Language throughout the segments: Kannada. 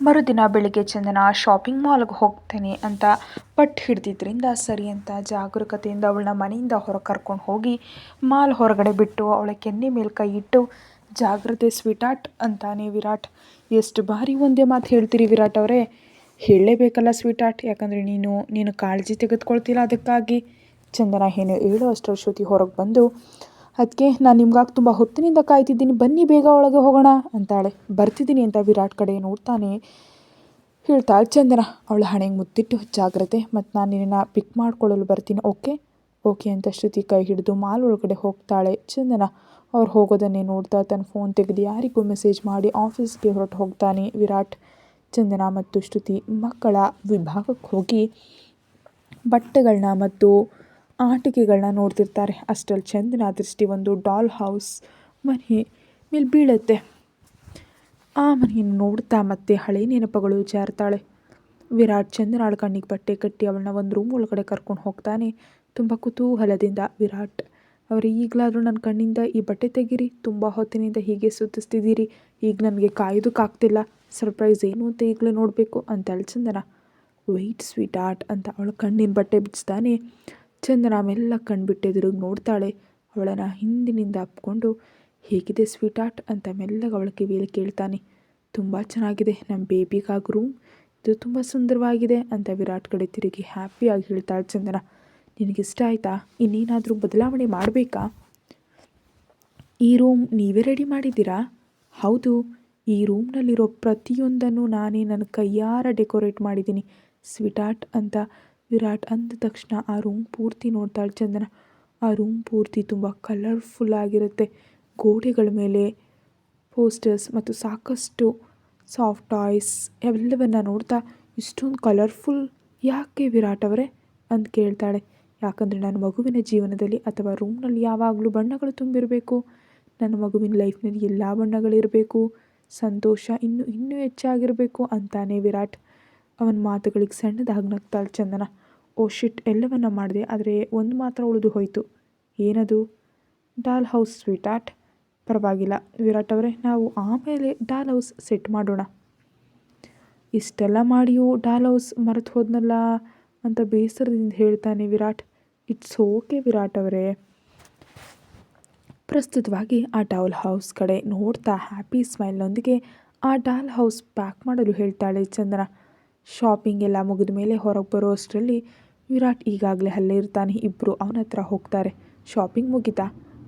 ಮರುದಿನ ಬೆಳಿಗ್ಗೆ ಚಂದನ ಶಾಪಿಂಗ್ ಮಾಲ್ಗೆ ಹೋಗ್ತೇನೆ ಅಂತ ಪಟ್ಟು ಹಿಡ್ದಿದ್ರಿಂದ ಸರಿ ಅಂತ ಜಾಗರೂಕತೆಯಿಂದ ಅವಳನ್ನ ಮನೆಯಿಂದ ಹೊರಗೆ ಕರ್ಕೊಂಡು ಹೋಗಿ ಮಾಲ್ ಹೊರಗಡೆ ಬಿಟ್ಟು ಅವಳ ಕೆನ್ನೆ ಮೇಲೆ ಕೈ ಇಟ್ಟು ಜಾಗ್ರತೆ ಸ್ವೀಟಾರ್ಟ್ ಅಂತಾನೆ ವಿರಾಟ್. ಎಷ್ಟು ಬಾರಿ ಒಂದೇ ಮಾತು ಹೇಳ್ತೀರಿ ವಿರಾಟ್ ಅವರೇ, ಹೇಳಲೇಬೇಕಲ್ಲ ಸ್ವೀಟಾರ್ಟ್, ಯಾಕಂದರೆ ನೀನು ಕಾಳಜಿ ತೆಗೆದುಕೊಳ್ತಿಲ್ಲ ಅದಕ್ಕಾಗಿ. ಚಂದನ ಏನು ಹೇಳೋ ಅಷ್ಟರ ಶ್ರುತಿ ಹೊರಗೆ ಬಂದು, ಅದಕ್ಕೆ ನಾನು ನಿಮ್ಗಾಗಿ ತುಂಬ ಹೊತ್ತಿನಿಂದ ಕಾಯ್ತಿದ್ದೀನಿ, ಬನ್ನಿ ಬೇಗ ಒಳಗೆ ಹೋಗೋಣ ಅಂತಾಳೆ. ಬರ್ತಿದ್ದೀನಿ ಅಂತ ವಿರಾಟ್ ಕಡೆ ನೋಡ್ತಾನೆ ಹೇಳ್ತಾಳೆ ಚಂದನ. ಅವಳ ಹಣೆಗೆ ಮುತ್ತಿಟ್ಟು, ಜಾಗ್ರತೆ, ಮತ್ತು ನಾನು ನಿನ್ನನ್ನು ಪಿಕ್ ಮಾಡ್ಕೊಳ್ಳಲು ಬರ್ತೀನಿ, ಓಕೆ ಓಕೆ ಅಂತ ಶ್ರುತಿ ಕೈ ಹಿಡಿದು ಮಾಲ್ ಒಳಗಡೆ ಹೋಗ್ತಾಳೆ. ಚಂದನ ಅವ್ರು ಹೋಗೋದನ್ನೇ ನೋಡ್ತಾ ತನ್ನ ಫೋನ್ ತೆಗೆದು ಯಾರಿಗೂ ಮೆಸೇಜ್ ಮಾಡಿ ಆಫೀಸ್ಗೆ ಹೊರಟು ಹೋಗ್ತಾನೆ ವಿರಾಟ್. ಚಂದನ ಮತ್ತು ಶ್ರುತಿ ಮಕ್ಕಳ ವಿಭಾಗಕ್ಕೆ ಹೋಗಿ ಬಟ್ಟೆಗಳನ್ನ ಮತ್ತು ಆಟಿಕೆಗಳನ್ನ ನೋಡ್ತಿರ್ತಾರೆ. ಅಷ್ಟರಲ್ಲಿ ಚಂದನ ದೃಷ್ಟಿ ಒಂದು ಡಾಲ್ ಹೌಸ್ ಮನೆ ಮೇಲೆ ಬೀಳುತ್ತೆ. ಆ ಮನೆಯನ್ನು ನೋಡ್ತಾ ಮತ್ತೆ ಹಳೆ ನೆನಪುಗಳು ಜಾರ್ತಾಳೆ. ವಿರಾಟ್ ಚಂದನಾಳ ಕಣ್ಣಿಗೆ ಬಟ್ಟೆ ಕಟ್ಟಿ ಅವಳನ್ನ ಒಂದು ರೂಮ್ ಒಳಗಡೆ ಕರ್ಕೊಂಡು ಹೋಗ್ತಾನೆ ತುಂಬ ಕುತೂಹಲದಿಂದ. ವಿರಾಟ್ ಅವರು ಈಗಲಾದರೂ ನನ್ನ ಕಣ್ಣಿಂದ ಈ ಬಟ್ಟೆ ತೆಗೀರಿ, ತುಂಬ ಹೊತ್ತಿನಿಂದ ಹೀಗೆ ಸುತ್ತಿಸ್ತಿದ್ದೀರಿ, ಈಗ ನನಗೆ ಕಾಯೋದಕ್ಕಾಗ್ತಿಲ್ಲ, ಸರ್ಪ್ರೈಸ್ ಏನು ಅಂತ ಈಗಲೇ ನೋಡಬೇಕು ಅಂತಾಳೆ ಚಂದನ. ವೆಯ್ಟ್ ಸ್ವೀಟ್ ಆರ್ಟ್ ಅಂತ ಅವಳ ಕಣ್ಣಿನ ಬಟ್ಟೆ ಬಿಡಿಸ್ತಾನೆ. ಚಂದನ ಮೆಲ್ಲ ಕಣ್ಬಿಟ್ಟೆದುರಿಗೆ ನೋಡ್ತಾಳೆ. ಅವಳನ್ನು ಹಿಂದಿನಿಂದ ಅಪ್ಕೊಂಡು, ಹೇಗಿದೆ ಸ್ವೀಟ್ ಆರ್ಟ್ ಅಂತ ಮೆಲ್ಲಗೆ ಅವಳ ಕಿವಿಯಲ್ಲಿ ಕೇಳ್ತಾನೆ. ತುಂಬ ಚೆನ್ನಾಗಿದೆ, ನಮ್ಮ ಬೇಬಿಗಾಗಿ ರೂಮ್ ಇದು ತುಂಬ ಸುಂದರವಾಗಿದೆ ಅಂತ ವಿರಾಟ್ ಕಡೆ ತಿರುಗಿ ಹ್ಯಾಪಿಯಾಗಿ ಹೇಳ್ತಾಳೆ ಚಂದನ. ನಿನಗಿಷ್ಟ ಆಯಿತಾ? ಇನ್ನೇನಾದರೂ ಬದಲಾವಣೆ ಮಾಡಬೇಕಾ? ಈ ರೂಮ್ ನೀವೇ ರೆಡಿ ಮಾಡಿದ್ದೀರಾ? ಹೌದು, ಈ ರೂಮ್ನಲ್ಲಿರೋ ಪ್ರತಿಯೊಂದನ್ನು ನಾನೇ ನನ್ನ ಕೈಯಾರ ಡೆಕೋರೇಟ್ ಮಾಡಿದ್ದೀನಿ ಸ್ವೀಟ್ ಆರ್ಟ್ ಅಂತ ವಿರಾಟ್ ಅಂದ ತಕ್ಷಣ ಆ ರೂಮ್ ಪೂರ್ತಿ ನೋಡ್ತಾಳೆ ಚಂದನ. ಆ ರೂಮ್ ಪೂರ್ತಿ ತುಂಬ ಕಲರ್ಫುಲ್ ಆಗಿರುತ್ತೆ. ಗೋಡೆಗಳ ಮೇಲೆ ಪೋಸ್ಟರ್ಸ್ ಮತ್ತು ಸಾಕಷ್ಟು ಸಾಫ್ಟ್ ಟಾಯ್ಸ್ ಎಲ್ಲವನ್ನು ನೋಡ್ತಾ, ಇಷ್ಟೊಂದು ಕಲರ್ಫುಲ್ ಯಾಕೆ ವಿರಾಟ್ ಅವರೇ ಅಂತ ಕೇಳ್ತಾಳೆ. ಯಾಕಂದರೆ ನನ್ನ ಮಗುವಿನ ಜೀವನದಲ್ಲಿ ಅಥವಾ ರೂಮ್ನಲ್ಲಿ ಯಾವಾಗಲೂ ಬಣ್ಣಗಳು ತುಂಬಿರಬೇಕು, ನನ್ನ ಮಗುವಿನ ಲೈಫ್ನಲ್ಲಿ ಎಲ್ಲ ಬಣ್ಣಗಳಿರಬೇಕು, ಸಂತೋಷ ಇನ್ನೂ ಹೆಚ್ಚಾಗಿರಬೇಕು ಅಂತಾನೆ ವಿರಾಟ್. ಅವನ ಮಾತುಗಳಿಗೆ ಸಣ್ಣದಾಗಿ ನಗ್ತಾಳೆ ಚಂದನ. ಓ ಶಿಟ್, ಎಲ್ಲವನ್ನ ಮಾಡಿದೆ, ಆದರೆ ಒಂದು ಮಾತ್ರ ಉಳಿದು ಹೋಯಿತು. ಏನದು? Doll house sweetheart. ಪರವಾಗಿಲ್ಲ ವಿರಾಟ್ ಅವರೇ, ನಾವು ಆಮೇಲೆ ಡಾಲ್ ಹೌಸ್ ಸೆಟ್ ಮಾಡೋಣ. ಇಷ್ಟೆಲ್ಲ ಮಾಡಿಯೂ ಡಾಲ್ ಹೌಸ್ ಮರೆತು ಹೋದ್ನಲ್ಲ ಅಂತ ಬೇಸರದಿಂದ ಹೇಳ್ತಾನೆ ವಿರಾಟ್. ಇಟ್ಸ್ ಓಕೆ ವಿರಾಟ್ ಅವರೇ. ಪ್ರಸ್ತುತವಾಗಿ ಆ ಡಾಲ್ ಹೌಸ್ ಕಡೆ ನೋಡ್ತಾ ಹ್ಯಾಪಿ ಸ್ಮೈಲ್ನೊಂದಿಗೆ ಆ ಡಾಲ್ ಹೌಸ್ ಪ್ಯಾಕ್ ಮಾಡಲು ಹೇಳ್ತಾಳೆ ಚಂದನ. ಶಾಪಿಂಗ್ ಎಲ್ಲ ಮುಗಿದ ಮೇಲೆ ಹೊರಗೆ ಬರೋ ಅಷ್ಟರಲ್ಲಿ ವಿರಾಟ್ ಈಗಾಗಲೇ ಅಲ್ಲೇ ಇರ್ತಾನೆ. ಇಬ್ಬರು ಅವನ ಹತ್ರ ಹೋಗ್ತಾರೆ. ಶಾಪಿಂಗ್ ಮುಗಿತಾ?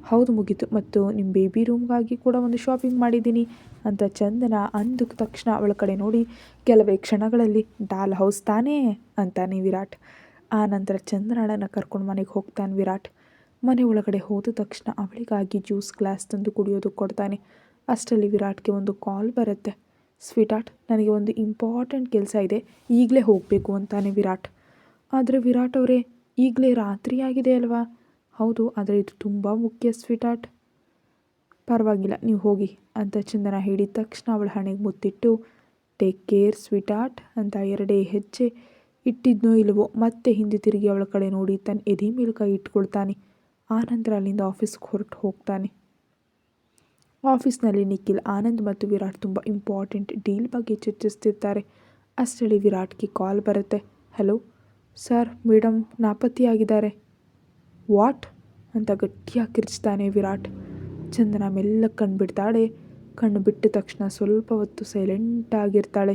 ಹೌದು ಮುಗೀತು, ಮತ್ತು ನಿಮ್ಮ ಬೇಬಿ ರೂಮ್ಗಾಗಿ ಕೂಡ ಒಂದು ಶಾಪಿಂಗ್ ಮಾಡಿದ್ದೀನಿ ಅಂತ ಚಂದನ ಅಂದ ತಕ್ಷಣ ಅವಳ ಕಡೆ ನೋಡಿ ಕೆಲವೇ ಕ್ಷಣಗಳಲ್ಲಿ ಡಾಲ್ ಹೌಸ್ ತಾನೇ ಅಂತಾನೆ ವಿರಾಟ್. ಆ ನಂತರ ಚಂದನಳನ್ನು ಕರ್ಕೊಂಡು ಮನೆಗೆ ಹೋಗ್ತಾನೆ ವಿರಾಟ್. ಮನೆ ಒಳಗಡೆ ಹೋದ ತಕ್ಷಣ ಅವಳಿಗಾಗಿ ಜ್ಯೂಸ್ ಗ್ಲಾಸ್ ತಂದು ಕುಡಿಯೋದಕ್ಕೆ ಕೊಡ್ತಾನೆ. ಅಷ್ಟರಲ್ಲಿ ವಿರಾಟ್ಗೆ ಒಂದು ಕಾಲ್ ಬರುತ್ತೆ. ಸ್ವೀಟ್ ಆರ್ಟ್, ನನಗೆ ಒಂದು ಇಂಪಾರ್ಟೆಂಟ್ ಕೆಲಸ ಇದೆ, ಈಗಲೇ ಹೋಗಬೇಕು ಅಂತಾನೆ ವಿರಾಟ್. ಆದರೆ ವಿರಾಟ್ ಅವರೇ, ಈಗಲೇ ರಾತ್ರಿ ಆಗಿದೆ ಅಲ್ವಾ? ಹೌದು, ಆದರೆ ಇದು ತುಂಬ ಮುಖ್ಯ ಸ್ವೀಟ್ ಆರ್ಟ್. ಪರವಾಗಿಲ್ಲ, ನೀವು ಹೋಗಿ ಅಂತ ಚಂದನ ಹೇಳಿದ ತಕ್ಷಣ ಅವಳ ಹಣೆಗೆ ಮುತ್ತಿಟ್ಟು, ಟೇಕ್ ಕೇರ್ ಸ್ವೀಟ್ ಆರ್ಟ್ ಅಂತ ಎರಡೇ ಹೆಜ್ಜೆ ಇಟ್ಟಿದ್ನೋ ಇಲ್ಲವೋ ಮತ್ತೆ ಹಿಂದೆ ತಿರುಗಿ ಅವಳ ಕಡೆ ನೋಡಿ ತನ್ನ ಎದೆ ಮೇಲೆ ಕೈ ಇಟ್ಕೊಳ್ತಾನೆ. ಆನಂತರ ಅಲ್ಲಿಂದ ಆಫೀಸ್ಗೆ ಹೊರಟು ಹೋಗ್ತಾನೆ. ಆಫೀಸ್ನಲ್ಲಿ ನಿಖಿಲ್, ಆನಂದ್ ಮತ್ತು ವಿರಾಟ್ ತುಂಬ ಇಂಪಾರ್ಟೆಂಟ್ ಡೀಲ್ ಬಗ್ಗೆ ಚರ್ಚಿಸ್ತಿರ್ತಾರೆ. ಅಷ್ಟರಲ್ಲಿ ವಿರಾಟ್ಗೆ ಕಾಲ್ ಬರುತ್ತೆ. ಹಲೋ ಸರ್, ಮೇಡಮ್ ನಾಪತ್ತೆಯಾಗಿದ್ದಾರೆ. ವಾಟ್ ಅಂತ ಗಟ್ಟಿಯಾಗಿ ಕಿರ್ಚ್ತಾನೆ ವಿರಾಟ್. ಚಂದನ ಮೆಲ್ಲ ಕಣ್ಣು ಬಿಡ್ತಾಳೆ. ಕಣ್ಣು ಬಿಟ್ಟ ತಕ್ಷಣ ಸ್ವಲ್ಪ ಹೊತ್ತು ಸೈಲೆಂಟಾಗಿರ್ತಾಳೆ.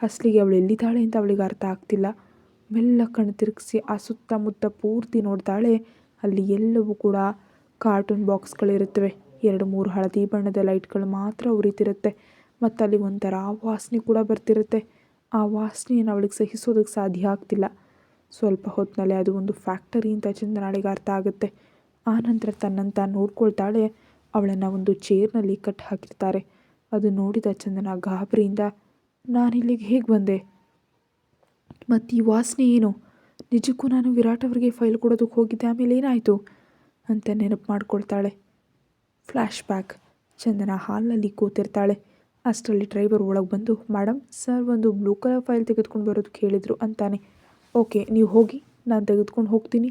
ಅಸಲಿಗೆ ಅವಳು ಎಲ್ಲಿದ್ದಾಳೆ ಅಂತ ಅವಳಿಗೆ ಅರ್ಥ ಆಗ್ತಿಲ್ಲ. ಮೆಲ್ಲ ಕಣ್ಣು ತಿರುಗಿಸಿ ಆ ಸುತ್ತಮುತ್ತ ಪೂರ್ತಿ ನೋಡ್ತಾಳೆ. ಅಲ್ಲಿ ಎಲ್ಲವೂ ಕೂಡ ಕಾರ್ಟೂನ್ ಬಾಕ್ಸ್ಗಳಿರುತ್ತವೆ. 2-3 ಹಳದಿ ಬಣ್ಣದ ಲೈಟ್ಗಳು ಮಾತ್ರ ಉರಿತಿರುತ್ತೆ. ಮತ್ತು ಅಲ್ಲಿ ಒಂಥರ ವಾಸನೆ ಕೂಡ ಬರ್ತಿರುತ್ತೆ. ಆ ವಾಸನೆಯನ್ನು ಅವಳಿಗೆ ಸಹಿಸೋದಕ್ಕೆ ಸಾಧ್ಯ ಆಗ್ತಿಲ್ಲ. ಸ್ವಲ್ಪ ಹೊತ್ತಿನಲ್ಲೇ ಅದು ಒಂದು ಫ್ಯಾಕ್ಟರಿ ಅಂತ ಚಂದನಾಳಿಗೆ ಅರ್ಥ ಆಗುತ್ತೆ. ಆನಂತರ ತನ್ನಂತ ನೋಡ್ಕೊಳ್ತಾಳೆ. ಅವಳನ್ನು ಒಂದು ಚೇರ್ನಲ್ಲಿ ಕಟ್ಟಿ ಹಾಕಿರ್ತಾರೆ. ಅದು ನೋಡಿದ ಚಂದನ ಗಾಬರಿಯಿಂದ, ನಾನಿಲ್ಲಿಗೆ ಹೇಗೆ ಬಂದೆ, ಮತ್ತು ಈ ವಾಸನೆ ಏನು, ನಿಜಕ್ಕೂ ನಾನು ವಿರಾಟ್ ಅವರಿಗೆ ಫೈಲ್ ಕೊಡೋದಕ್ಕೆ ಹೋಗಿದ್ದೆ, ಆಮೇಲೆ ಏನಾಯಿತು ಅಂತ ನೆನಪು ಮಾಡ್ಕೊಳ್ತಾಳೆ. Flash back. ಚಂದನ ಹಾಲ್ನಲ್ಲಿ ಕೂತಿರ್ತಾಳೆ. ಅಷ್ಟರಲ್ಲಿ ಡ್ರೈವರ್ ಒಳಗೆ ಬಂದು, ಮೇಡಮ್ ಸರ್ ಒಂದು ಬ್ಲೂ ಕಲರ್ ಫೈಲ್ ತೆಗೆದುಕೊಂಡು ಬರೋದಕ್ಕೆ ಹೇಳಿದರು ಅಂತಾನೆ. ಓಕೆ, ನೀವು ಹೋಗಿ, ನಾನು ತೆಗೆದುಕೊಂಡು ಹೋಗ್ತೀನಿ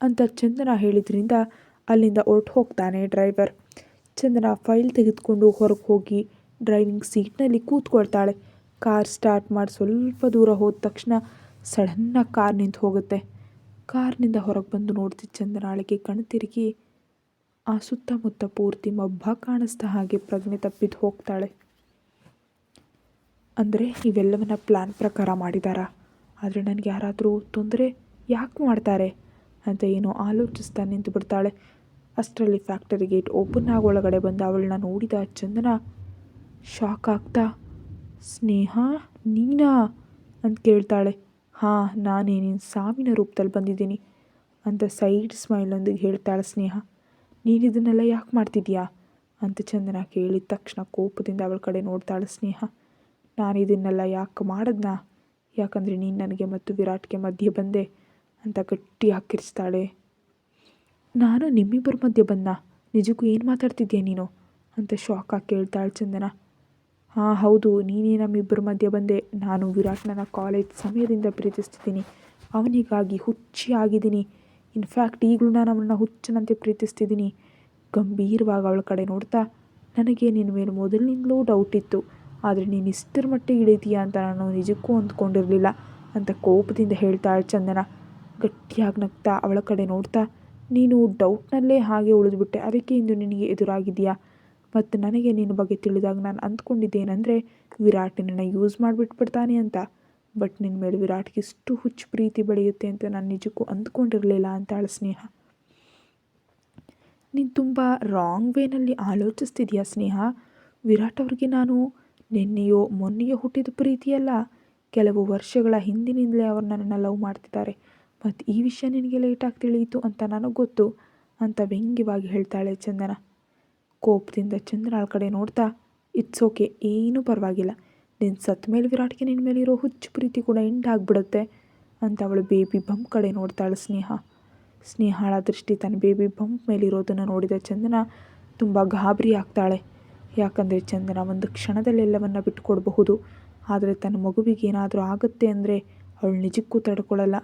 ಅಂತ ಚಂದನ ಹೇಳಿದ್ರಿಂದ ಅಲ್ಲಿಂದ ಹೊರಟು ಹೋಗ್ತಾನೆ ಡ್ರೈವರ್. ಚಂದನ ಫೈಲ್ ತೆಗೆದುಕೊಂಡು ಹೊರಗೆ ಹೋಗಿ ಡ್ರೈವಿಂಗ್ ಸೀಟ್ನಲ್ಲಿ ಕೂತ್ಕೊಳ್ತಾಳೆ. ಕಾರ್ ಸ್ಟಾರ್ಟ್ ಮಾಡಿ ಸ್ವಲ್ಪ ದೂರ ಹೋದ ತಕ್ಷಣ ಸಡನ್ನಾಗಿ ಕಾರ್ ನಿಂತು ಹೋಗುತ್ತೆ. ಕಾರ್ನಿಂದ ಹೊರಗೆ ಬಂದು ನೋಡ್ತಿದ್ದ ಚಂದನಾಳಿಗೆ ಕಣ್ ತಿರುಗಿ ಆ ಸುತ್ತಮುತ್ತ ಪೂರ್ತಿ ಮಬ್ಬ ಕಾಣಿಸ್ದ ಹಾಗೆ ಪ್ರಜ್ಞೆ ತಪ್ಪಿದ್ದು ಹೋಗ್ತಾಳೆ. ಅಂದರೆ ಇವೆಲ್ಲವನ್ನ ಪ್ಲ್ಯಾನ್ ಪ್ರಕಾರ ಮಾಡಿದಾರಾ? ಆದರೆ ನನಗೆ ಯಾರಾದರೂ ತೊಂದರೆ ಯಾಕೆ ಮಾಡ್ತಾರೆ ಅಂತ ಏನೋ ಆಲೋಚಿಸ್ತಾ ನಿಂತು ಬಿಡ್ತಾಳೆ. ಅಷ್ಟರಲ್ಲಿ ಫ್ಯಾಕ್ಟರಿ ಗೇಟ್ ಓಪನ್ ಆಗಿ ಒಳಗಡೆ ಬಂದು ಅವಳನ್ನ ನೋಡಿದ ಚಂದನ ಶಾಕ್ ಆಗ್ತಾ, ಸ್ನೇಹ ನೀನಾ ಅಂತ ಕೇಳ್ತಾಳೆ. ಹಾಂ, ನಾನೇ, ನೀನು ಸಾವಿನ ರೂಪದಲ್ಲಿ ಬಂದಿದ್ದೀನಿ ಅಂತ ಸೈಡ್ ಸ್ಮೈಲೊಂದಿಗೆ ಹೇಳ್ತಾಳೆ ಸ್ನೇಹ. ನೀನು ಇದನ್ನೆಲ್ಲ ಯಾಕೆ ಮಾಡ್ತಿದ್ಯಾ ಅಂತ ಚಂದನ ಕೇಳಿದ ತಕ್ಷಣ ಕೋಪದಿಂದ ಅವಳ ಕಡೆ ನೋಡ್ತಾಳೆ ಸ್ನೇಹ. ನಾನು ಇದನ್ನೆಲ್ಲ ಯಾಕೆ ಮಾಡಿದ್ನಾ? ಯಾಕಂದರೆ ನೀನು ನನಗೆ ಮತ್ತು ವಿರಾಟ್ಗೆ ಮಧ್ಯೆ ಬಂದೆ ಅಂತ ಗಟ್ಟಿಯಾಗಿ ಕಿರಿಸ್ತಾಳೆ. ನಾನು ನಿಮ್ಮಿಬ್ಬರ ಮಧ್ಯೆ ಬಂದ? ನಿಜಕ್ಕೂ ಏನು ಮಾತಾಡ್ತಿದ್ಯಾ ನೀನು ಅಂತ ಶಾಕಾಗಿ ಕೇಳ್ತಾಳೆ ಚಂದನ. ಹಾಂ ಹೌದು, ನೀನೇ ನಮ್ಮಿಬ್ಬರ ಮಧ್ಯೆ ಬಂದೆ. ನಾನು ವಿರಾಟ್ನ ಕಾಲೇಜ್ ಸಮಯದಿಂದ ಪ್ರೀತಿಸ್ತಿದ್ದೀನಿ. ಅವನಿಗಾಗಿ ಹುಚ್ಚಿ ಆಗಿದ್ದೀನಿ. ಇನ್ಫ್ಯಾಕ್ಟ್ ಈಗಲೂ ನಾನು ಅವನನ್ನ ಹುಚ್ಚನಂತೆ ಪ್ರೀತಿಸ್ತಿದ್ದೀನಿ. ಗಂಭೀರವಾಗಿ ಅವಳ ಕಡೆ ನೋಡ್ತಾ, ನನಗೆ ನಿನ್ನ ಮೇಲೆ ಮೊದಲಿನಿಂದಲೂ ಡೌಟ್ ಇತ್ತು. ಆದರೆ ನೀನು ಇಷ್ಟರ ಮಟ್ಟಿಗೆ ಇಳಿತೀಯಾ ಅಂತ ನಾನು ನಿಜಕ್ಕೂ ಅಂದ್ಕೊಂಡಿರಲಿಲ್ಲ ಅಂತ ಕೋಪದಿಂದ ಹೇಳ್ತಾಳೆ ಚಂದನ. ಗಟ್ಟಿಯಾಗಿ ನಗ್ತಾ ಅವಳ ಕಡೆ ನೋಡ್ತಾ, ನೀನು ಡೌಟ್ನಲ್ಲೇ ಹಾಗೆ ಉಳಿದುಬಿಟ್ಟೆ, ಅದಕ್ಕೆ ಇಂದು ನಿನಗೆ ಎದುರಾಗಿದೆಯಾ? ಮತ್ತು ನನಗೆ ನಿನ್ನ ಬಗ್ಗೆ ತಿಳಿದಾಗ ನಾನು ಅಂದ್ಕೊಂಡಿದ್ದೇನೆಂದರೆ ವಿರಾಟ್ ನಿನ್ನನ್ನು ಯೂಸ್ ಮಾಡಿಬಿಟ್ಬಿಡ್ತಾನೆ ಅಂತ. ಬಟ್ ನಿನ್ನ ಮೇಲೆ ವಿರಾಟ್ಗೆ ಇಷ್ಟು ಹುಚ್ಚು ಪ್ರೀತಿ ಬೆಳೆಯುತ್ತೆ ಅಂತ ನಾನು ನಿಜಕ್ಕೂ ಅಂದ್ಕೊಂಡಿರಲಿಲ್ಲ ಅಂತಾಳೆ ಸ್ನೇಹ. ನೀನು ತುಂಬ ರಾಂಗ್ ವೇನಲ್ಲಿ ಆಲೋಚಿಸ್ತಿದ್ಯಾ ಸ್ನೇಹ. ವಿರಾಟ್ ಅವ್ರಿಗೆ ನಾನು ನಿನ್ನೆಯೋ ಮೊನ್ನೆಯೋ ಹುಟ್ಟಿದ ಪ್ರೀತಿಯಲ್ಲ, ಕೆಲವು ವರ್ಷಗಳ ಹಿಂದಿನಿಂದಲೇ ಅವರು ನನ್ನನ್ನು ಲವ್ ಮಾಡ್ತಿದ್ದಾರೆ. ಮತ್ತು ಈ ವಿಷಯ ನಿನಗೆ ಲೇಟಾಗಿ ತಿಳಿಯಿತು ಅಂತ ನನಗೆ ಗೊತ್ತು ಅಂತ ವ್ಯಂಗ್ಯವಾಗಿ ಹೇಳ್ತಾಳೆ ಚಂದನ. ಕೋಪದಿಂದ ಚಂದನಾಳ ಕಡೆ ನೋಡ್ತಾ, ಇಟ್ಸ್ ಓಕೆ, ಏನೂ ಪರವಾಗಿಲ್ಲ. ನಿನ್ನ ಸತ್ತ ಮೇಲೆ ವಿರಾಟ್ಗೆ ನಿನ್ನ ಮೇಲಿರೋ ಹುಚ್ಚು ಪ್ರೀತಿ ಕೂಡ ಎಂಡ್ ಆಗಿಬಿಡುತ್ತೆ ಅಂತ ಅವಳು ಬೇಬಿ ಬಂಪ್ ಕಡೆ ನೋಡ್ತಾಳೆ ಸ್ನೇಹ. ಸ್ನೇಹಾಳ ದೃಷ್ಟಿ ತನ್ನ ಬೇಬಿ ಬಂಪ್ ಮೇಲಿರೋದನ್ನು ನೋಡಿದ ಚಂದನ ತುಂಬ ಗಾಬರಿ ಆಗ್ತಾಳೆ. ಯಾಕಂದರೆ ಚಂದನ ಒಂದು ಕ್ಷಣದಲ್ಲೆಲ್ಲವನ್ನು ಬಿಟ್ಟುಕೊಡಬಹುದು. ಆದರೆ ತನ್ನ ಮಗುವಿಗೆ ಏನಾದರೂ ಆಗುತ್ತೆ ಅಂದರೆ ಅವಳು ನಿಜಕ್ಕೂ ತಡ್ಕೊಳ್ಳಲ್ಲ.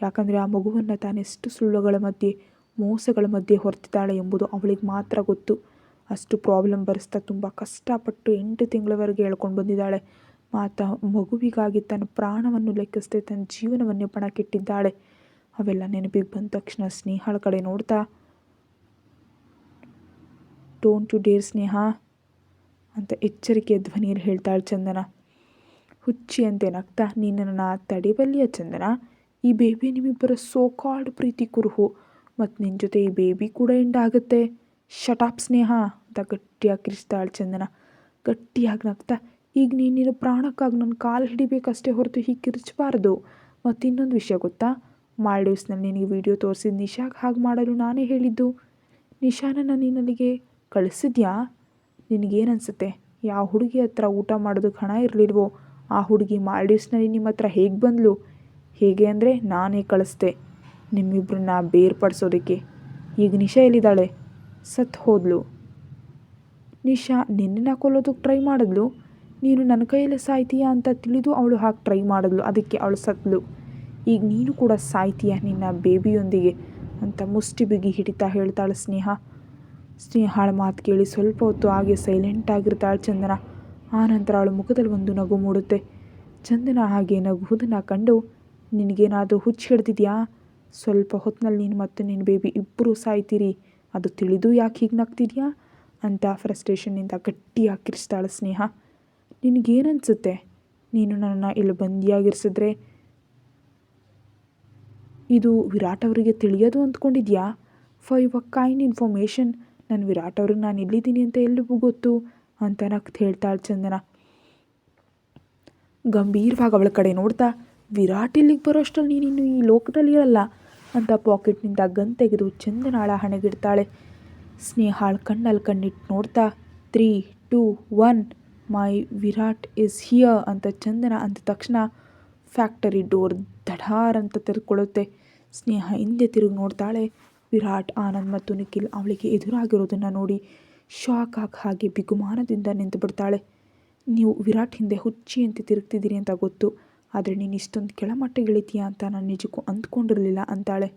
ಯಾಕಂದರೆ ಆ ಮಗುವನ್ನು ತಾನೆಷ್ಟು ಸುಳ್ಳುಗಳ ಮಧ್ಯೆ, ಮೋಸಗಳ ಮಧ್ಯೆ ಹೊರ್ತಿದ್ದಾಳೆ ಎಂಬುದು ಅವಳಿಗೆ ಮಾತ್ರ ಗೊತ್ತು. ಅಷ್ಟು ಪ್ರಾಬ್ಲಮ್ ಭರಿಸ್ತಾ ತುಂಬ ಕಷ್ಟಪಟ್ಟು 8 ತಿಂಗಳವರೆಗೆ ಹೇಳ್ಕೊಂಡು ಬಂದಿದ್ದಾಳೆ. ಮಗುವಿಗಾಗಿ ತನ್ನ ಪ್ರಾಣವನ್ನು ಲೆಕ್ಕಿಸದೆ ತನ್ನ ಜೀವನವನ್ನೇ ಪಣಕ್ಕಿಟ್ಟಿದ್ದಾಳೆ. ಅವೆಲ್ಲ ನೆನಪಿಗೆ ಬಂದ ತಕ್ಷಣ ಸ್ನೇಹಳ ಕಡೆ ನೋಡ್ತಾ, ಡೋಂಟ್ ಯು ಡೇರ್ ಸ್ನೇಹ ಅಂತ ಎಚ್ಚರಿಕೆಯ ಧ್ವನಿಯಲ್ಲಿ ಹೇಳ್ತಾಳೆ ಚಂದನ. ಹುಚ್ಚಿಯಂತೆ ನಗ್ತಾ, ನೀನನ್ನು ತಡೆಬಲ್ಲಿಯ ಚಂದನ? ಈ ಬೇಬಿ ನಿಮ್ಮಿಬ್ಬರ ಸೋ ಕಾಲ್ಡ್ ಪ್ರೀತಿ ಕುರುಹು, ಮತ್ತು ನಿನ್ನ ಜೊತೆ ಈ ಬೇಬಿ ಕೂಡ ಎಂಡ್ ಆಗುತ್ತೆ. ಶಟಾಪ್ ಸ್ನೇಹ ಅಂತ ಗಟ್ಟಿಯಾಗಿ ಕಿರಿಸ್ತಾಳೆ ಚಂದನ. ಗಟ್ಟಿಯಾಗಿ ನಗ್ತಾ, ಈಗ ನೀನು ನಿನ್ನ ಪ್ರಾಣಕ್ಕಾಗಿ ನನ್ನ ಕಾಲು ಹಿಡಿಬೇಕಷ್ಟೇ ಹೊರತು ಹೀಗೆ ಕಿರಿಚಬಾರ್ದು. ಮತ್ತು ಇನ್ನೊಂದು ವಿಷಯ ಗೊತ್ತಾ, ಮಾಲ್ಡೀವ್ಸ್ನಲ್ಲಿ ನಿನಗೆ ವಿಡಿಯೋ ತೋರಿಸಿದ ನಿಶಾಗೆ ಹಾಗೆ ಮಾಡಲು ನಾನೇ ಹೇಳಿದ್ದು. ನಿಶಾನನ್ನು ನೀನು ಅಲ್ಲಿಗೆ ಕಳಿಸಿದ್ಯಾ? ನಿನಗೇನು ಅನಿಸುತ್ತೆ? ಯಾವ ಹುಡುಗಿ ಹತ್ರ ಊಟ ಮಾಡೋದಕ್ಕೆ ಹಣ ಇರಲಿಲ್ವೋ ಆ ಹುಡುಗಿ ಮಾಲ್ಡೀವ್ಸ್ನಲ್ಲಿ ನಿಮ್ಮ ಹತ್ರ ಹೇಗೆ ಬಂದಳು? ಹೇಗೆ ಅಂದರೆ ನಾನೇ ಕಳಿಸ್ದೆ ನಿಮ್ಮಿಬ್ಬರನ್ನ ಬೇರ್ಪಡಿಸೋದಕ್ಕೆ. ಈಗ ನಿಶಾ ಎಲ್ಲಿದ್ದಾಳೆ? ಸತ್ತು ಹೋದ್ಲು. ನಿಶಾ ನಿನ್ನನ್ನು ಕೊಲ್ಲೋದಕ್ಕೆ ಟ್ರೈ ಮಾಡಿದ್ಲು. ನೀನು ನನ್ನ ಕೈಯಲ್ಲೇ ಸಾಯ್ತೀಯಾ ಅಂತ ತಿಳಿದು ಅವಳು ಹಾಗೆ ಟ್ರೈ ಮಾಡಿದ್ಲು, ಅದಕ್ಕೆ ಅವಳು ಸತ್ತಲು. ಈಗ ನೀನು ಕೂಡ ಸಾಯ್ತೀಯ ನಿನ್ನ ಬೇಬಿಯೊಂದಿಗೆ ಅಂತ ಮುಷ್ಟಿ ಬಿಗಿ ಹಿಡಿತಾ ಹೇಳ್ತಾಳೆ ಸ್ನೇಹ. ಸ್ನೇಹಾಳ ಮಾತು ಕೇಳಿ ಸ್ವಲ್ಪ ಹೊತ್ತು ಹಾಗೆ ಸೈಲೆಂಟಾಗಿರ್ತಾಳೆ ಚಂದನ. ಆನಂತರ ಅವಳ ಮುಖದಲ್ಲಿ ಒಂದು ನಗು ಮೂಡುತ್ತೆ. ಚಂದನ ಹಾಗೆ ನಗುವುದನ್ನು ಕಂಡು, ನಿನಗೇನಾದರೂ ಹುಚ್ಚು ಹಿಡ್ದಿದ್ಯಾ? ಸ್ವಲ್ಪ ಹೊತ್ತಿನಲ್ಲಿ ನೀನು ಮತ್ತು ನಿನ್ನ ಬೇಬಿ ಇಬ್ಬರೂ ಸಾಯ್ತೀರಿ, ಅದು ತಿಳಿದು ಯಾಕೆ ಹೀಗೆ ನಗ್ತಿದ್ಯಾ ಅಂತ ಫ್ರಸ್ಟ್ರೇಷನ್ನಿಂದ ಗಟ್ಟಿಯಾಗಿ ಕಿರಿಸ್ತಾಳೆ ಸ್ನೇಹ. ನಿನಗೇನನ್ಸುತ್ತೆ? ನೀನು ನನ್ನನ್ನು ಇಲ್ಲಿ ಬಂದಿಯಾಗಿರಿಸಿದ್ರೆ ಇದು ವಿರಾಟ್ ಅವರಿಗೆ ತಿಳಿಯೋದು ಅಂದ್ಕೊಂಡಿದ್ಯಾ? ಫಾರ್ ಯುವರ್ ಕೈಂಡ್ ಇನ್ಫಾರ್ಮೇಷನ್, ನಾನು ವಿರಾಟ್ ಅವ್ರಿಗೆ ನಾನು ಎಲ್ಲಿದ್ದೀನಿ ಅಂತ ಎಲ್ಲಿಗೂ ಗೊತ್ತು ಅಂತ ನಗ್ತು ಹೇಳ್ತಾಳೆ ಚಂದನ. ಗಂಭೀರವಾಗಿ ಅವಳ ಕಡೆ ನೋಡ್ತಾ, ವಿರಾಟ್ ಇಲ್ಲಿಗೆ ಬರೋ ಅಷ್ಟರಲ್ಲಿ ನೀನಿನ್ನು ಈ ಲೋಕದಲ್ಲಿ ಇರಲ್ಲ ಅಂತ ಪಾಕೆಟ್ನಿಂದ ಗನ್ ತೆಗೆದು ಚಂದನಾಳ ಹಣೆಗಿಡ್ತಾಳೆ. ಸ್ನೇಹಾಳ ಕಣ್ಣಲ್ಲಿ ಕಣ್ಣಿಟ್ಟು ನೋಡ್ತಾ, 3, 2, 1 ಮೈ ವಿರಾಟ್ ಇಸ್ ಹಿಯರ್ ಅಂತ ಚಂದನ ಅಂದ ತಕ್ಷಣ ಫ್ಯಾಕ್ಟರಿ ಡೋರ್ ದಢಾರ್ ಅಂತ ತೆರೆದುಕೊಳ್ಳುತ್ತೆ. ಸ್ನೇಹ ಹಿಂದೆ ತಿರುಗಿ ನೋಡ್ತಾಳೆ. ವಿರಾಟ್, ಆನಂದ್ ಮತ್ತು ನಿಖಿಲ್ ಅವಳಿಗೆ ಎದುರಾಗಿರೋದನ್ನು ನೋಡಿ ಶಾಕ್ ಆಗಿ ಹಾಗೆ ಬಿಗುಮಾನದಿಂದ ನಿಂತು ಬಿಡ್ತಾಳೆ. ನೀವು ವಿರಾಟ್ ಹಿಂದೆ ಹುಚ್ಚಿಯಂತೆ ತಿರುಗ್ತಿದ್ದೀರಿ ಅಂತ ಗೊತ್ತು, ಆದರೆ ನೀನು ಇಷ್ಟೊಂದು ಕೆಳಮಟ್ಟಕ್ಕೆ ಇಳಿತೀಯಾ ಅಂತ ನಾನು ನಿಜಕ್ಕೂ ಅಂದ್ಕೊಂಡಿರಲಿಲ್ಲ ಅಂತಾಳೆ.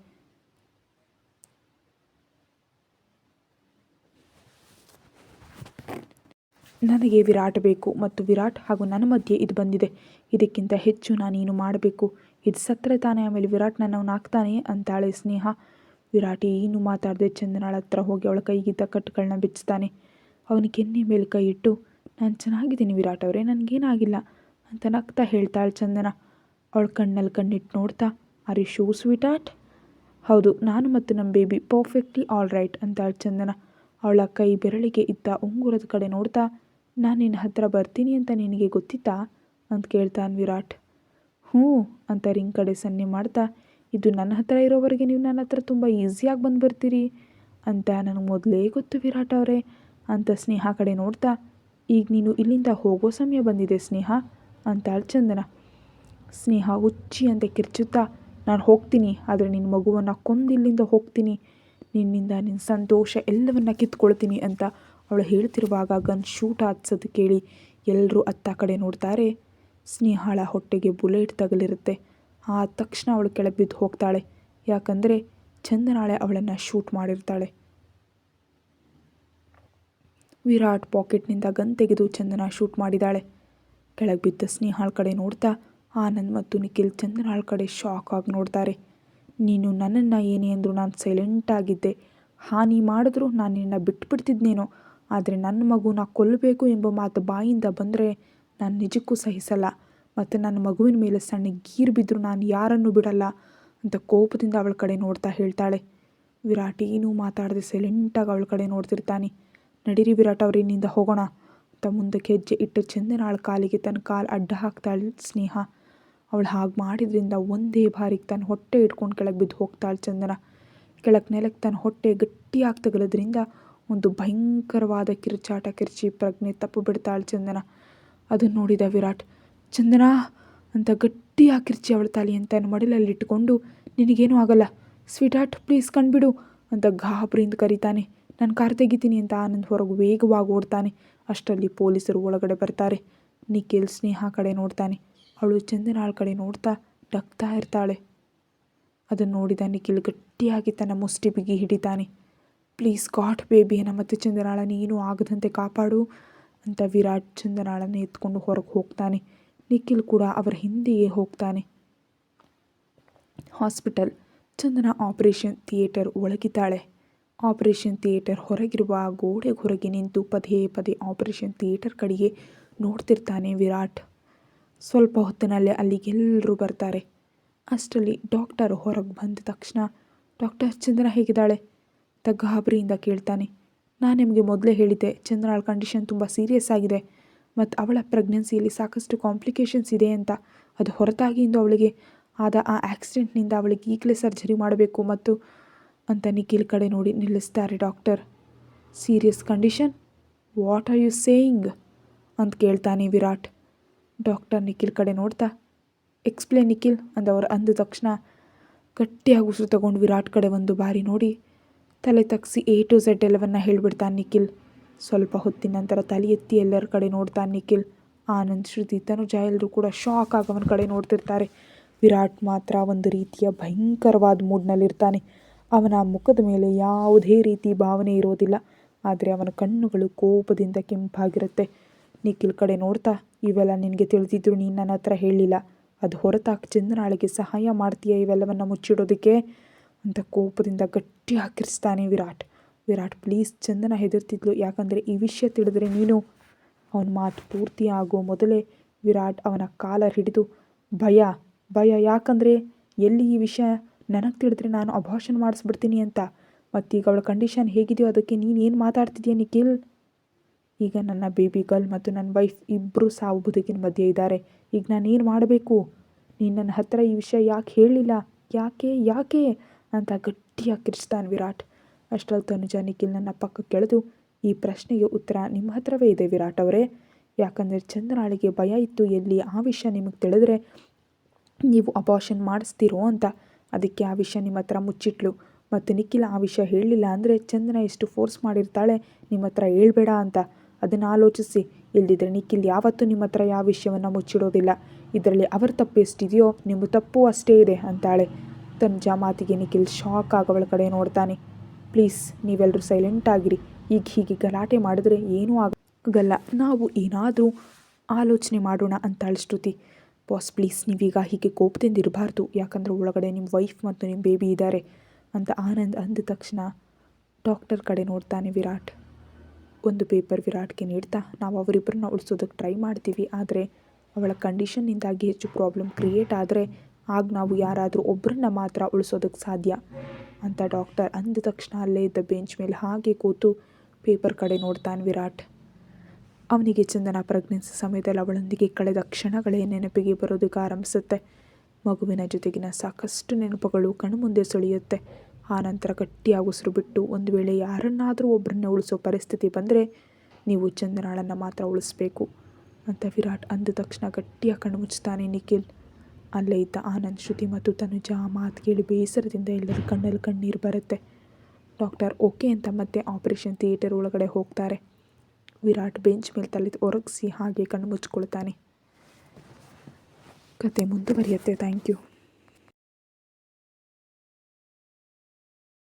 ನನಗೆ ವಿರಾಟ್ ಬೇಕು ಮತ್ತು ವಿರಾಟ್ ಹಾಗೂ ನನ್ನ ಮಧ್ಯೆ ಇದು ಬಂದಿದೆ. ಇದಕ್ಕಿಂತ ಹೆಚ್ಚು ನಾನೇನು ಮಾಡಬೇಕು? ಇದು ಸತ್ತರೆ ತಾನೇ ಆಮೇಲೆ ವಿರಾಟ್ ನನ್ನವನು ಆಗ್ತಾನೆ ಅಂತಾಳೆ ಸ್ನೇಹ. ವಿರಾಟ್ ಏನು ಮಾತಾಡದೆ ಚಂದನಾಳ ಹತ್ರ ಹೋಗಿ ಅವಳ ಕೈಗಿದ್ದ ಕಟ್ಟುಗಳನ್ನ ಬಿಚ್ಚಿಸ್ತಾನೆ. ಅವನ ಕೆನ್ನೆ ಮೇಲೆ ಕೈ ಇಟ್ಟು, ನಾನು ಚೆನ್ನಾಗಿದ್ದೀನಿ ವಿರಾಟ್ ಅವರೇ, ನನಗೇನಾಗಿಲ್ಲ ಅಂತ ನಗ್ತಾ ಹೇಳ್ತಾಳೆ ಚಂದನ. ಅವಳ ಕಣ್ಣಲ್ಲಿ ಕಣ್ಣಿಟ್ಟು ನೋಡ್ತಾ, are you sure sweetheart? ಹೌದು, ನಾನು ಮತ್ತು ನಮ್ಮ ಬೇಬಿ ಪರ್ಫೆಕ್ಟ್ಲಿ ಆಲ್ ರೈಟ್ ಅಂತಾಳೆ ಚಂದನ. ಅವಳ ಕೈ ಬೆರಳಿಗೆ ಇದ್ದ ಉಂಗುರದ ಕಡೆ ನೋಡ್ತಾ, ನಾನು ನಿನ್ನ ಹತ್ರ ಬರ್ತೀನಿ ಅಂತ ನಿನಗೆ ಗೊತ್ತಿತ್ತಾ ಅಂತ ಕೇಳ್ತಾನೆ ವಿರಾಟ್. ಹ್ಞೂ ಅಂತ ರಿಂಗ್ ಕಡೆ ಸನ್ನೆ ಮಾಡ್ತಾ, ಇದು ನನ್ನ ಹತ್ರ ಇರೋವರೆಗೆ ನೀವು ನನ್ನ ಹತ್ರ ತುಂಬ ಈಸಿಯಾಗಿ ಬಂದು ಬರ್ತೀರಿ ಅಂತ ನನಗೆ ಮೊದಲೇ ಗೊತ್ತು ವಿರಾಟ್ ಅವರೇ ಅಂತ ಸ್ನೇಹ ಕಡೆ ನೋಡ್ತಾ, ಈಗ ನೀನು ಇಲ್ಲಿಂದ ಹೋಗೋ ಸಮಯ ಬಂದಿದೆ ಸ್ನೇಹ ಅಂತಾಳೆ ಚಂದನ. ಸ್ನೇಹ ಹುಚ್ಚಿ ಅಂತ ಕಿರ್ಚುತ್ತಾ, ನಾನು ಹೋಗ್ತೀನಿ, ಆದರೆ ನಿನ್ನ ಮಗುವನ್ನು ಕೊಂದು ಇಲ್ಲಿಂದ ಹೋಗ್ತೀನಿ, ನಿನ್ನಿಂದ ನಿನ್ನ ಸಂತೋಷ ಎಲ್ಲವನ್ನ ಕಿತ್ಕೊಳ್ತೀನಿ ಅಂತ ಅವಳು ಹೇಳ್ತಿರುವಾಗ ಗನ್ ಶೂಟ್ ಹತ್ಸೋದು ಕೇಳಿ ಎಲ್ಲರೂ ಅತ್ತ ಕಡೆ ನೋಡ್ತಾರೆ. ಸ್ನೇಹಾಳ ಹೊಟ್ಟೆಗೆ ಬುಲೆಟ್ ತಗಲಿರುತ್ತೆ. ಆ ತಕ್ಷಣ ಅವಳು ಕೆಳಗೆ ಬಿದ್ದು ಹೋಗ್ತಾಳೆ. ಯಾಕಂದರೆ ಚಂದನಾಳೆ ಅವಳನ್ನು ಶೂಟ್ ಮಾಡಿರ್ತಾಳೆ. ವಿರಾಟ್ ಪಾಕೆಟ್ನಿಂದ ಗನ್ ತೆಗೆದು ಚಂದನ ಶೂಟ್ ಮಾಡಿದ್ದಾಳೆ. ಕೆಳಗೆ ಬಿದ್ದ ಸ್ನೇಹಾಳ ಕಡೆ ನೋಡ್ತಾ ಆನಂದ್ ಮತ್ತು ನಿಖಿಲ್ ಚಂದನಾಳ ಕಡೆ ಶಾಕ್ ಆಗಿ ನೋಡ್ತಾರೆ. ನೀನು ನನ್ನನ್ನು ಏನೇ ಅಂದರೂ ನಾನು ಸೈಲೆಂಟಾಗಿದ್ದೆ, ಹಾನಿ ಮಾಡಿದ್ರೂ ನಾನು ನಿನ್ನ ಬಿಟ್ಬಿಡ್ತಿದ್ನೇನೋ, ಆದರೆ ನನ್ನ ಮಗುನ ಕೊಲ್ಲಬೇಕು ಎಂಬ ಮಾತು ಬಾಯಿಂದ ಬಂದರೆ ನಾನು ನಿಜಕ್ಕೂ ಸಹಿಸಲ್ಲ, ಮತ್ತು ನನ್ನ ಮಗುವಿನ ಮೇಲೆ ಸಣ್ಣ ಗೀರು ಬಿದ್ದರೂ ನಾನು ಯಾರನ್ನೂ ಬಿಡಲ್ಲ ಅಂತ ಕೋಪದಿಂದ ಅವಳ ಕಡೆ ನೋಡ್ತಾ ಹೇಳ್ತಾಳೆ. ವಿರಾಟ್ ಏನೂ ಮಾತಾಡದೆ ಸೈಲೆಂಟಾಗಿ ಅವಳ ಕಡೆ ನೋಡ್ತಿರ್ತಾನೆ. ನಡೀರಿ ವಿರಾಟ್ ಅವರಿನಿಂದ ಹೋಗೋಣ ಅಂತ ಮುಂದಕ್ಕೆ ಹೆಜ್ಜೆ ಇಟ್ಟು ಚಂದನಾಳ ಕಾಲಿಗೆ ತನ್ನ ಕಾಲು ಅಡ್ಡ ಹಾಕ್ತಾಳೆ ಸ್ನೇಹ. ಅವಳು ಹಾಗೆ ಮಾಡಿದ್ರಿಂದ ಒಂದೇ ಬಾರಿಗೆ ತನ್ನ ಹೊಟ್ಟೆ ಇಟ್ಕೊಂಡು ಕೆಳಗೆ ಬಿದ್ದು ಹೋಗ್ತಾಳೆ ಚಂದನ. ಕೆಳಗೆ ನೆಲಕ್ಕೆ ತನ್ನ ಹೊಟ್ಟೆ ಗಟ್ಟಿಯಾಗಿ ತಗಲೋದ್ರಿಂದ ಒಂದು ಭಯಂಕರವಾದ ಕಿರುಚಾಟ ಕಿರ್ಚಿ ಪ್ರಜ್ಞೆ ತಪ್ಪು ಬಿಡ್ತಾಳೆ ಚಂದನ. ಅದನ್ನು ನೋಡಿದ ವಿರಾಟ್, ಚಂದನಾ ಅಂತ ಗಟ್ಟಿಯಾಗಿ ಕಿರ್ಚಿ ಅವಳ ತಲೆಯನ್ನು ತನ್ನ ಮಡಿಲಲ್ಲಿಟ್ಟುಕೊಂಡು, ನಿನಗೇನೂ ಆಗಲ್ಲ ಸ್ವೀಟ್ ಹಾರ್ಟ್, ಪ್ಲೀಸ್ ಕಣ್ಬಿಡು ಅಂತ ಗಾಬರಿಯಿಂದ ಕರೀತಾನೆ. ನಾನು ಕಾರ್ ತೆಗಿತೀನಿ ಅಂತ ಆನಂದ್ ಹೊರಗೆ ವೇಗವಾಗಿ ಓಡ್ತಾನೆ. ಅಷ್ಟರಲ್ಲಿ ಪೊಲೀಸರು ಒಳಗಡೆ ಬರ್ತಾರೆ. ನಿಖಿಲ್ ಸ್ನೇಹ ಕಡೆ ನೋಡ್ತಾನೆ. ಅವಳು ಚಂದನಾಳ ಕಡೆ ನೋಡ್ತಾ ನಗ್ತಾ ಇರ್ತಾಳೆ. ಅದನ್ನು ನೋಡಿದ ನಿಖಿಲ್ ಗಟ್ಟಿಯಾಗಿ ತನ್ನ ಮುಷ್ಟಿ ಬಿಗಿ ಹಿಡಿತಾನೆ. ಪ್ಲೀಸ್ ಗಾಡ್ ಬೇಬಿಯನ್ನು ಮತ್ತು ಚಂದನಾಳನ್ನು ಏನೂ ಆಗದಂತೆ ಕಾಪಾಡು ಅಂತ ವಿರಾಟ್ ಚಂದನಾಳನ್ನು ಎತ್ಕೊಂಡು ಹೊರಗೆ ಹೋಗ್ತಾನೆ. ನಿಖಿಲ್ ಕೂಡ ಅವರ ಹಿಂದೆಯೇ ಹೋಗ್ತಾನೆ. ಹಾಸ್ಪಿಟಲ್. ಚಂದನ ಆಪರೇಷನ್ ಥಿಯೇಟರ್ ಒಳಗಿದ್ದಾಳೆ. ಆಪರೇಷನ್ ಥಿಯೇಟರ್ ಹೊರಗಿರುವ ಗೋಡೆಗೆ ಹೊರಗೆ ನಿಂತು ಪದೇ ಪದೇ ಆಪರೇಷನ್ ಥಿಯೇಟರ್ ಕಡೆಗೆ ನೋಡ್ತಿರ್ತಾನೆ ವಿರಾಟ್. ಸ್ವಲ್ಪ ಹೊತ್ತಿನಲ್ಲೇ ಅಲ್ಲಿಗೆಲ್ಲರೂ ಬರ್ತಾರೆ. ಅಷ್ಟರಲ್ಲಿ ಡಾಕ್ಟರ್ ಹೊರಗೆ ಬಂದ ತಕ್ಷಣ, ಡಾಕ್ಟರ್ ಚಂದನ ಹೇಗಿದ್ದಾಳೆ ಅಂತ ಗಾಬರಿಯಿಂದ ಕೇಳ್ತಾನೆ. ನಾನು ನಿಮಗೆ ಮೊದಲೇ ಹೇಳಿದ್ದೆ, ಚಂದನಾಳ ಕಂಡೀಷನ್ ತುಂಬ ಸೀರಿಯಸ್ ಆಗಿದೆ ಮತ್ತು ಅವಳ ಪ್ರೆಗ್ನೆನ್ಸಿಯಲ್ಲಿ ಸಾಕಷ್ಟು ಕಾಂಪ್ಲಿಕೇಶನ್ಸ್ ಇದೆ ಅಂತ. ಅದು ಹೊರತಾಗಿಯಿಂದ ಅವಳಿಗೆ ಆದ ಆ ಆಕ್ಸಿಡೆಂಟ್ನಿಂದ ಅವಳಿಗೆ ಈಗಲೇ ಸರ್ಜರಿ ಮಾಡಬೇಕು ಮತ್ತು ಅಂತ ನಿಖಿಲ್ ಕಡೆ ನೋಡಿ ನಿಲ್ಲಿಸ್ತಾರೆ doctor. Serious condition? What are you saying ಅಂತ ಕೇಳ್ತಾನೆ ವಿರಾಟ್. ಡಾಕ್ಟರ್ ನಿಖಿಲ್ ಕಡೆ ನೋಡ್ತಾ, ಎಕ್ಸ್ಪ್ಲೇನ್ ನಿಖಿಲ್ ಅಂದವರು ಅಂದ ತಕ್ಷಣ ಗಟ್ಟಿಯಾಗಿ ಉಸಿರು ತಗೊಂಡು ವಿರಾಟ್ ಕಡೆ ಒಂದು ಬಾರಿ ನೋಡಿ ತಲೆ ತಗ್ಸಿ A to Z ಎಲ್ಲವನ್ನ ಹೇಳಿಬಿಡ್ತಾನೆ ನಿಖಿಲ್. ಸ್ವಲ್ಪ ಹೊತ್ತಿನ ನಂತರ ತಲೆ ಎತ್ತಿ ಎಲ್ಲರ ಕಡೆ ನೋಡ್ತಾನೆ ನಿಖಿಲ್. ಆನಂದ್, ಶ್ರುತಿ, ತನುಜಾ ಎಲ್ಲರೂ ಕೂಡ ಶಾಕ್ ಆಗಿ ಅವನ ಕಡೆ ನೋಡ್ತಿರ್ತಾರೆ. ವಿರಾಟ್ ಮಾತ್ರ ಒಂದು ರೀತಿಯ ಭಯಂಕರವಾದ ಮೂಡ್ನಲ್ಲಿರ್ತಾನೆ. ಅವನ ಮುಖದ ಮೇಲೆ ಯಾವುದೇ ರೀತಿ ಭಾವನೆ ಇರೋದಿಲ್ಲ, ಆದರೆ ಅವನ ಕಣ್ಣುಗಳು ಕೋಪದಿಂದ ಕೆಂಪಾಗಿರುತ್ತೆ. ನಿಖಿಲ್ ಕಡೆ ನೋಡ್ತಾ, ಇವೆಲ್ಲ ನಿನಗೆ ತಿಳಿದಿದ್ರು ನೀನು ನನ್ನ ಹತ್ರ ಹೇಳಲಿಲ್ಲ, ಅದು ಹೊರತಾಗಿ ಚಂದನಾಳಿಗೆ ಸಹಾಯ ಮಾಡ್ತೀಯ ಇವೆಲ್ಲವನ್ನು ಮುಚ್ಚಿಡೋದಕ್ಕೆ ಅಂತ ಕೋಪದಿಂದ ಗಟ್ಟಿ ಹಾಕಿರಿಸ್ತಾನೆ ವಿರಾಟ್ ಪ್ಲೀಸ್. ಚಂದನ ಹೆದರ್ತಿದ್ಲು, ಯಾಕಂದರೆ ಈ ವಿಷಯ ತಿಳಿದ್ರೆ ನೀನು. ಅವನ ಮಾತು ಪೂರ್ತಿ ಆಗೋ ಮೊದಲೇ ವಿರಾಟ್ ಅವನ ಕಾಲರ್ ಹಿಡಿದು, ಭಯ ಯಾಕಂದರೆ ಎಲ್ಲಿ ಈ ವಿಷಯ ನನಗೆ ತಿಳಿದ್ರೆ ನಾನು ಅಬಾರ್ಷನ್ ಮಾಡಿಸ್ಬಿಡ್ತೀನಿ ಅಂತ. ಮತ್ತೀಗ ಅವಳ ಕಂಡೀಷನ್ ಹೇಗಿದೆಯೋ ಅದಕ್ಕೆ ನೀನೇನು ಮಾತಾಡ್ತಿದ್ಯಾ ನಿಖಿಲ್? ಈಗ ನನ್ನ ಬೇಬಿ ಗರ್ಲ್ ಮತ್ತು ನನ್ನ ವೈಫ್ ಇಬ್ಬರು ಸಾವು ಬದುಕಿನ ಮಧ್ಯೆ ಇದ್ದಾರೆ. ಈಗ ನಾನೇನು ಮಾಡಬೇಕು? ನೀನು ನನ್ನ ಹತ್ರ ಈ ವಿಷಯ ಯಾಕೆ ಹೇಳಲಿಲ್ಲ? ಯಾಕೆ ಅಂತ ಗಟ್ಟಿಯಾಗಿ ಕಿರ್ಚ್ತಾನೆ ವಿರಾಟ್. ಅಷ್ಟರಲ್ಲಿ ತನುಜಾ ನಿಖಿಲ್ ನನ್ನ ಪಕ್ಕಕ್ಕೆ ಕೆಳೆದು, ಈ ಪ್ರಶ್ನೆಗೆ ಉತ್ತರ ನಿಮ್ಮ ಹತ್ರವೇ ಇದೆ ವಿರಾಟ್ ಅವರೇ. ಯಾಕಂದರೆ ಚಂದನಾಳಿಗೆ ಭಯ ಇತ್ತು, ಎಲ್ಲಿ ಆ ವಿಷಯ ನಿಮಗೆ ತಿಳಿದ್ರೆ ನೀವು ಅಬಾರ್ಷನ್ ಮಾಡಿಸ್ತೀರೋ ಅಂತ. ಅದಕ್ಕೆ ಆ ವಿಷಯ ನಿಮ್ಮ ಹತ್ರ ಮುಚ್ಚಿಟ್ಲು. ಮತ್ತು ನಿಖಿಲ್ ಆ ವಿಷಯ ಹೇಳಲಿಲ್ಲ ಅಂದರೆ ಚಂದನ ಎಷ್ಟು ಫೋರ್ಸ್ ಮಾಡಿರ್ತಾಳೆ ನಿಮ್ಮ ಹತ್ರ ಹೇಳ್ಬೇಡ ಅಂತ. ಅದನ್ನು ಆಲೋಚಿಸಿ. ಇಲ್ದಿದ್ರೆ ನಿಖಿಲ್ ಯಾವತ್ತೂ ನಿಮ್ಮ ಹತ್ರ ಯಾವ ವಿಷಯವನ್ನು ಮುಚ್ಚಿಡೋದಿಲ್ಲ. ಇದರಲ್ಲಿ ಅವರ ತಪ್ಪು ಎಷ್ಟಿದೆಯೋ ನಿಮ್ಮ ತಪ್ಪು ಅಷ್ಟೇ ಇದೆ ಅಂತಾಳೆ. ತನುಜಾ ಮಾತಿಗೆ ನಿಖಿಲ್ ಶಾಕ್ ಆಗೋವಳ ಕಡೆ ನೋಡ್ತಾನೆ. ಪ್ಲೀಸ್ ನೀವೆಲ್ಲರೂ ಸೈಲೆಂಟ್ ಆಗಿರಿ. ಈಗ ಹೀಗೆ ಗಲಾಟೆ ಮಾಡಿದ್ರೆ ಏನೂ ಆಗಲ್ಲ, ನಾವು ಏನಾದರೂ ಆಲೋಚನೆ ಮಾಡೋಣ ಅಂತಾಳೆ ಶ್ರುತಿ. ಬಾಸ್ ಪ್ಲೀಸ್ ನೀವೀಗ ಹೀಗೆ ಕೋಪದಿಂದ ಇರಬಾರ್ದು, ಯಾಕಂದರೆ ಒಳಗಡೆ ನಿಮ್ಮ ವೈಫ್ ಮತ್ತು ನಿಮ್ಮ ಬೇಬಿ ಇದ್ದಾರೆ ಅಂತ ಆನಂದ್ ಅಂದ ತಕ್ಷಣ ಡಾಕ್ಟರ್ ಕಡೆ ನೋಡ್ತಾನೆ ವಿರಾಟ್. ಒಂದು ಪೇಪರ್ ವಿರಾಟ್ಗೆ ನೀಡ್ತಾ, ನಾವು ಅವರಿಬ್ಬರನ್ನ ಉಳಿಸೋದಕ್ಕೆ ಟ್ರೈ ಮಾಡ್ತೀವಿ, ಆದರೆ ಅವಳ ಕಂಡೀಷನ್ನಿಂದಾಗಿ ಹೆಚ್ಚು ಪ್ರಾಬ್ಲಮ್ ಕ್ರಿಯೇಟ್ ಆದರೆ ಆಗ ನಾವು ಯಾರಾದರೂ ಒಬ್ಬರನ್ನ ಮಾತ್ರ ಉಳಿಸೋದಕ್ಕೆ ಸಾಧ್ಯ ಅಂತ ಡಾಕ್ಟರ್ ಅಂದ ತಕ್ಷಣ ಅಲ್ಲೇ ಇದ್ದ ಬೆಂಚ್ ಮೇಲೆ ಹಾಗೆ ಕೂತು ಪೇಪರ್ ಕಡೆ ನೋಡ್ತಾನೆ ವಿರಾಟ್. ಅವನಿಗೆ ಚಂದನ ಪ್ರೆಗ್ನೆನ್ಸಿ ಸಮಯದಲ್ಲಿ ಅವಳೊಂದಿಗೆ ಕಳೆದ ಕ್ಷಣಗಳೇ ನೆನಪಿಗೆ ಬರೋದಕ್ಕೆ ಆರಂಭಿಸುತ್ತೆ. ಮಗುವಿನ ಜೊತೆಗಿನ ಸಾಕಷ್ಟು ನೆನಪುಗಳು ಕಣ್ಮುಂದೆ ಸುಳಿಯುತ್ತೆ. ಆ ನಂತರ ಗಟ್ಟಿಯಾಗಿ ಉಸಿರು ಬಿಟ್ಟು, ಒಂದು ವೇಳೆ ಯಾರನ್ನಾದರೂ ಒಬ್ಬರನ್ನ ಉಳಿಸೋ ಪರಿಸ್ಥಿತಿ ಬಂದರೆ ನೀವು ಚಂದನಾಳನ್ನು ಮಾತ್ರ ಉಳಿಸ್ಬೇಕು ಅಂತ ವಿರಾಟ್ ಅಂದ ತಕ್ಷಣ ಗಟ್ಟಿಯಾಗಿ ಕಣ್ಣು ಮುಚ್ತಾನೆ ನಿಖಿಲ್. ಅಲ್ಲೇ ಇದ್ದ ಆನಂದ್, ಶ್ರುತಿ ಮತ್ತು ತನುಜ ಆ ಮಾತು ಕೇಳಿ ಬೇಸರದಿಂದ ಎಲ್ಲರ ಕಣ್ಣಲ್ಲಿ ಕಣ್ಣೀರು ಬರುತ್ತೆ. ಡಾಕ್ಟರ್ ಓಕೆ ಅಂತ ಮತ್ತೆ ಆಪರೇಷನ್ ಥಿಯೇಟರ್ ಒಳಗಡೆ ಹೋಗ್ತಾರೆ. ವಿರಾಟ್ ಬೆಂಚ್ ಮೇಲೆ ತಲೆ ಒರಗಿಸಿ ಹಾಗೆ ಕಣ್ಣು ಮುಚ್ಕೊಳ್ತಾನೆ. ಕತೆ ಮುಂದುವರಿಯುತ್ತೆ. Thank you.